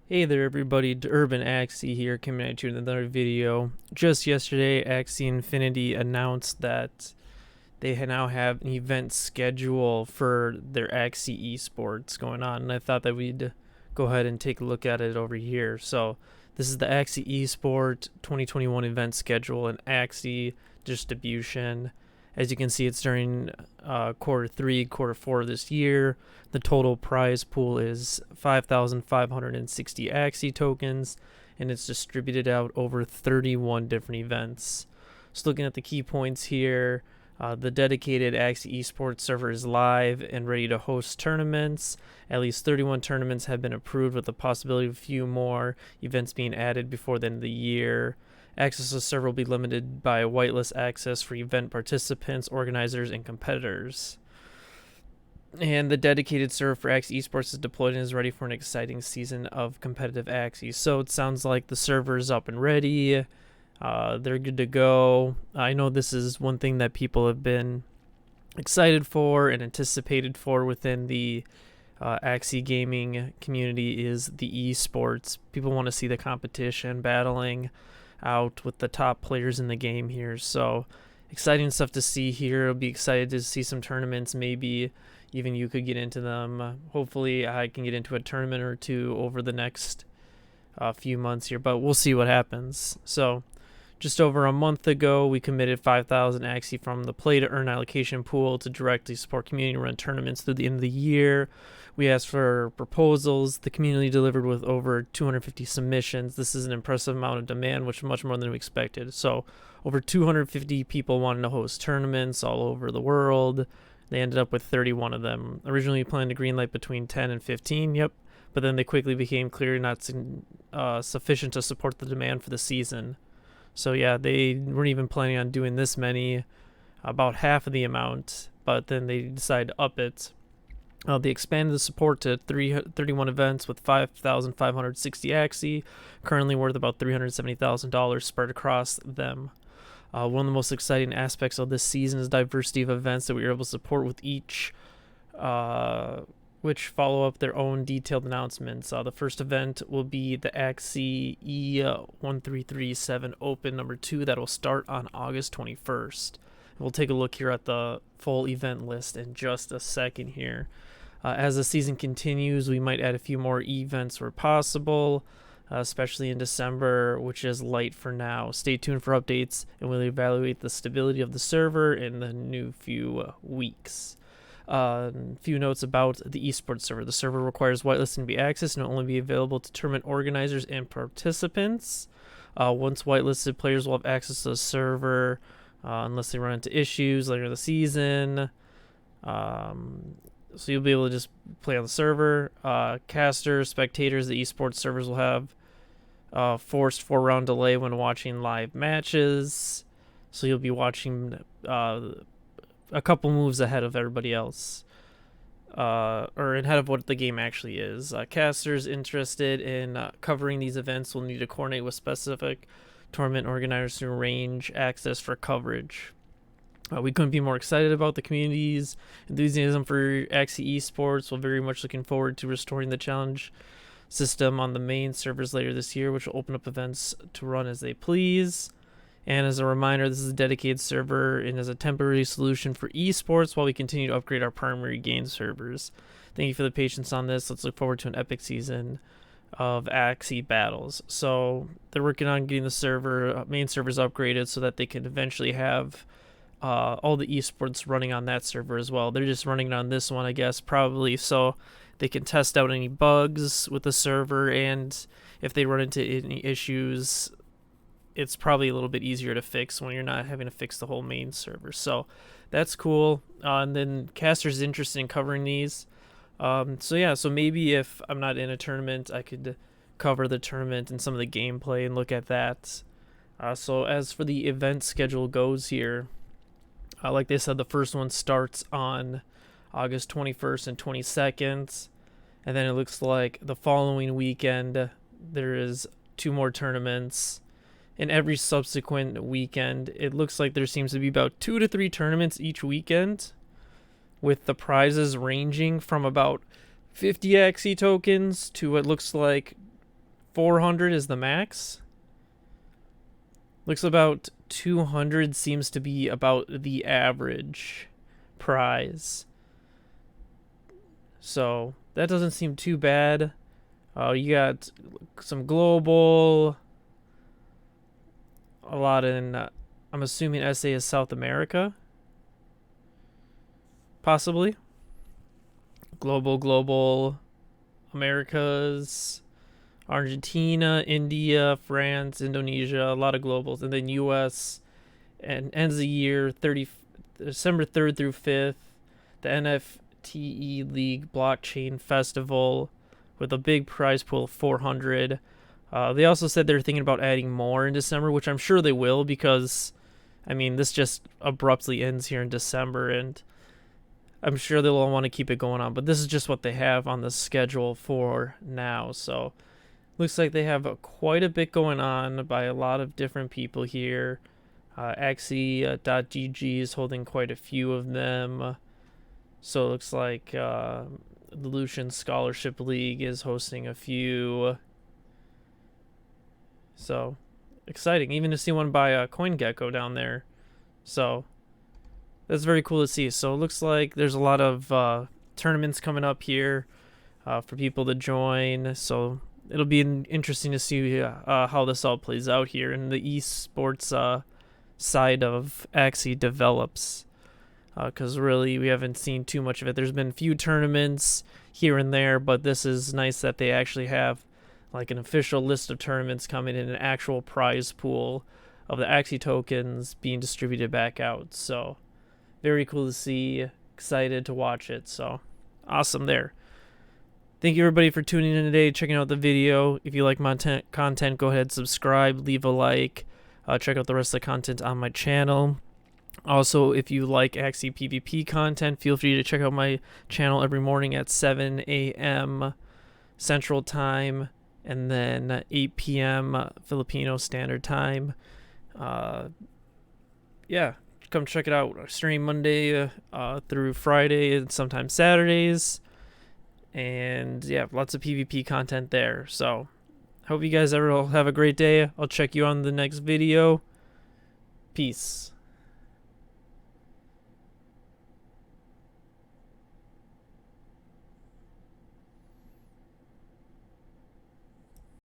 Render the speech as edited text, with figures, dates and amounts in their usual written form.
Hey there everybody, Urban Axie here, coming at you with another video. Just yesterday, Axie Infinity announced that they now have an event schedule for their Axie Esports going on, and I thought that we'd go ahead and take a look at it over here. So this is the Axie Esport 2021 event schedule and Axie distribution. As you can see, it's during quarter 3, quarter 4 of this year. The total prize pool is 5,560 Axie tokens, and it's distributed out over 31 different events. So looking at the key points here, the dedicated Axie Esports server is live and ready to host tournaments. At least 31 tournaments have been approved, with the possibility of a few more events being added before the end of the year. Access to the server will be limited by whitelist access for event participants, organizers, and competitors. And the dedicated server for Axie Esports is deployed and is ready for an exciting season of competitive Axie. So it sounds like the server is up and ready. They're good to go. I know this is one thing that people have been excited for and anticipated for within the Axie gaming community is the esports. People want to see the competition battling out with the top players in the game here. So exciting stuff to see here. I'll be excited to see some tournaments. Maybe even you could get into them. Hopefully I can get into a tournament or two over the next few months here, but we'll see what happens. So just over a month ago, we committed 5,000 Axie from the play to earn allocation pool to directly support community run tournaments through the end of the year. We asked for proposals. The community delivered with over 250 submissions. This is an impressive amount of demand, which is much more than we expected. So over 250 people wanted to host tournaments all over the world. They ended up with 31 of them. Originally we planned to greenlight between 10 and 15, yep. But then they quickly became clear not sufficient to support the demand for the season. So yeah, they weren't even planning on doing this many, about half of the amount, but then they decided to up it. They expanded the support to 31 events with 5,560 Axie, currently worth about $370,000 spread across them. One of the most exciting aspects of this season is diversity of events that we were able to support, with each which follow up their own detailed announcements. The first event will be the Axie E1337 Open number 2 that will start on August 21st. We'll take a look here at the full event list in just a second here. As the season continues, we might add a few more events where possible, especially in December, which is light for now. Stay tuned for updates, and we'll evaluate the stability of the server in the new few weeks. Few notes about the esports server. The server requires whitelisting to be accessed and will only be available to tournament organizers and participants. Once whitelisted, players will have access to the server unless they run into issues later in the season. So you'll be able to just play on the server. Casters, spectators, the esports servers will have forced 4-round delay when watching live matches. So you'll be watching a couple moves ahead of everybody else, or ahead of what the game actually is. Casters interested in covering these events will need to coordinate with specific tournament organizers to arrange access for coverage. We couldn't be more excited about the community's enthusiasm for Axie Esports. We're very much looking forward to restoring the challenge system on the main servers later this year, which will open up events to run as they please. And as a reminder, this is a dedicated server and is a temporary solution for esports while we continue to upgrade our primary game servers. Thank you for the patience on this. Let's look forward to an epic season of Axie battles. So they're working on getting the main servers upgraded so that they can eventually have all the esports running on that server as well. They're just running it on this one, I guess, probably so they can test out any bugs with the server, and if they run into any issues, it's probably a little bit easier to fix when you're not having to fix the whole main server. So that's cool. And then Caster's interested in covering these. So maybe if I'm not in a tournament, I could cover the tournament and some of the gameplay and look at that. So as for the event schedule goes here, like they said, the first one starts on August 21st and 22nd. And then it looks like the following weekend, there is 2 more tournaments. In every subsequent weekend, it looks like there seems to be about 2 to 3 tournaments each weekend, with the prizes ranging from about 50 Axie tokens to what looks like 400 is the max. Looks about 200 seems to be about the average prize. So that doesn't seem too bad. You got some global, a lot in, I'm assuming SA is South America. Possibly. Global, Americas, Argentina, India, France, Indonesia, a lot of globals. And then US, and ends the year December 3rd through 5th. The NFTE League Blockchain Festival with a big prize pool of 400. They also said they're thinking about adding more in December, which I'm sure they will, because, I mean, this just abruptly ends here in December, and I'm sure they'll all want to keep it going on. But this is just what they have on the schedule for now. So looks like they have quite a bit going on by a lot of different people here. Axie.gg is holding quite a few of them. So it looks like the Lunacian Scholarship League is hosting a few. So exciting, even to see one by CoinGecko down there. So that's very cool to see. So it looks like there's a lot of tournaments coming up here for people to join. So it'll be interesting to see how this all plays out here in the esports side of Axie develops. Because really we haven't seen too much of it. There's been a few tournaments here and there, but this is nice that they actually have like an official list of tournaments coming in, an actual prize pool of the Axie tokens being distributed back out. So very cool to see, excited to watch it. So awesome there. Thank you everybody for tuning in today, checking out the video. If you like my content, go ahead, subscribe, leave a like, check out the rest of the content on my channel. Also, if you like Axie PVP content, feel free to check out my channel every morning at 7 a.m. Central Time and then 8 p.m. Filipino Standard Time. Yeah, come check it out. I stream Monday through Friday and sometimes Saturdays. And yeah, lots of PvP content there. So, hope you guys all have a great day. I'll check you on the next video. Peace.